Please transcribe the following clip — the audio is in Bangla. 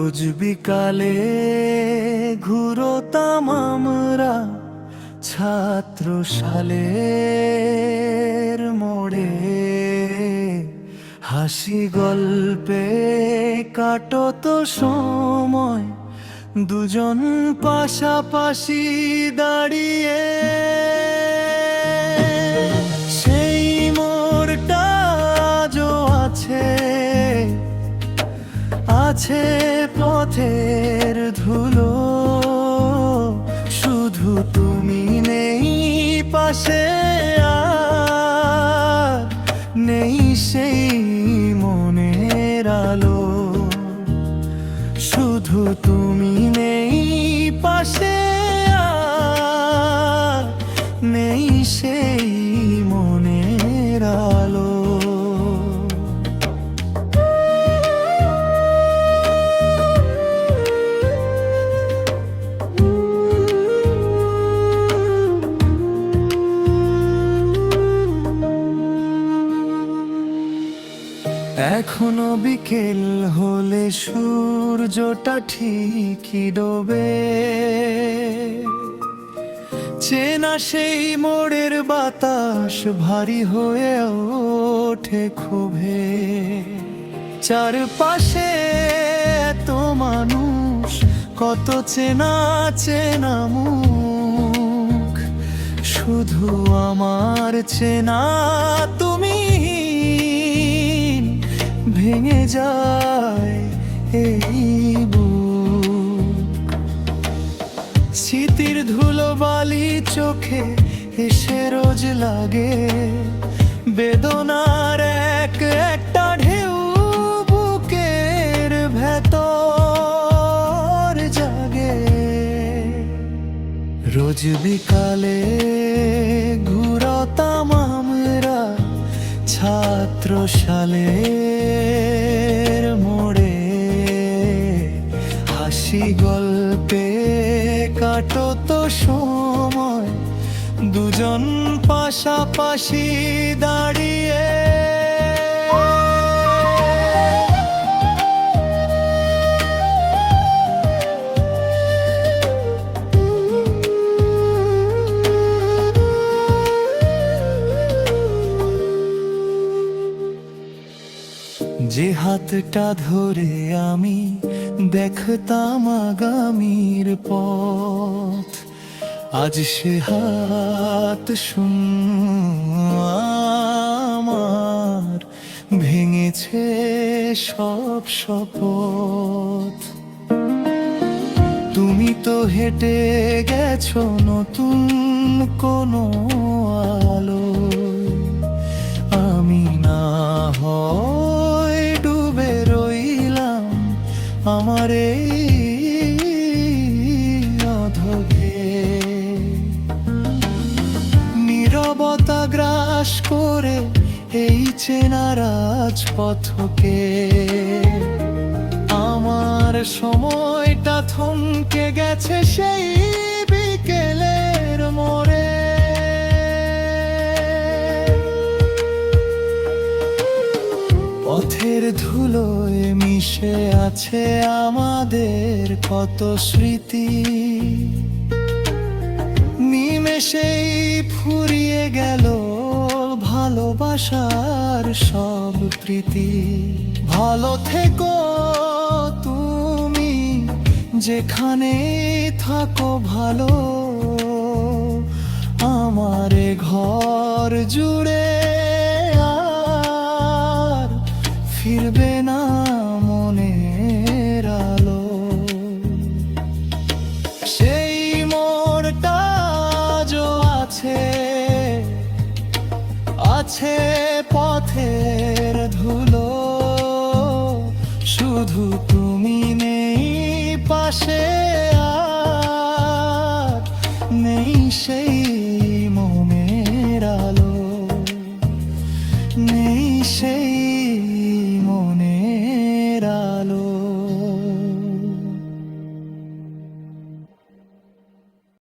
রোজ বিকালে ঘুরোতাম আমরা ছাত্রশালের মোড়ে, হাসি গল্পে কাটতো সময় দুজন পাশাপাশি দাঁড়িয়ে। সেই মোড়টা আজও আছে, আছে পথের ধুলো, শুধু তুমি নেই পাশে, আর নেই সেই মনের আলো। শুধু তুমি নেই পাশে, আর নেই সেই মনের আলো। এখনো বিকেল হলে সূর্যটা ঠিকই ডোবে, চেনা সেই মোড়ের বাতাস ভারী হয়ে ওঠে ক্ষোভে। চারপাশে এত মানুষ, কত চেনা চেনা মুখ, শুধু আমার চেনা তুমি। ভেঙে যায় এই বুক, স্মৃতির ধুলো বালি চোখে এসে রোজ লাগে, বেদনার এক একটা ঢেউ বুকের ভেতর জাগে। রোজ বিকালে ঘুরতাম আমরা ছাত্রশালের মোড়ে, হাসি গল্পে কাটতো সময় দুজন পাশাপাশি দাঁড়িয়ে। যে হাতটা ধরে আমি দেখতাম আগামীর পথ, আজ সে হাত আমার ভেঙেছে সব শপথ। তুমি তো হেঁটে গেছো নতুন কোনো আলো, আমি না হয় ডুবে রইলাম আমার এই অধোগে। নীরবতা গ্রাস করে এই চেনা রাজপথকে, আমার সময়টা থমকে গেছে সেই বিকেলের মোড়ে। পথের ধুলোয় মিশে আছে আমাদের কত স্মৃতি, নিমেষেই ফুরিয়ে গেল ভালোবাসার সব প্রীতি। ভালো থেকো তুমি যেখানে থাকো ভালো, আমার ঘর জুড়ে আর ফিরবে না মনের আলো। সেই মোড়টা আজও আছে, আছে পথের ধুলো, শুধু তুমি নেই পাশে।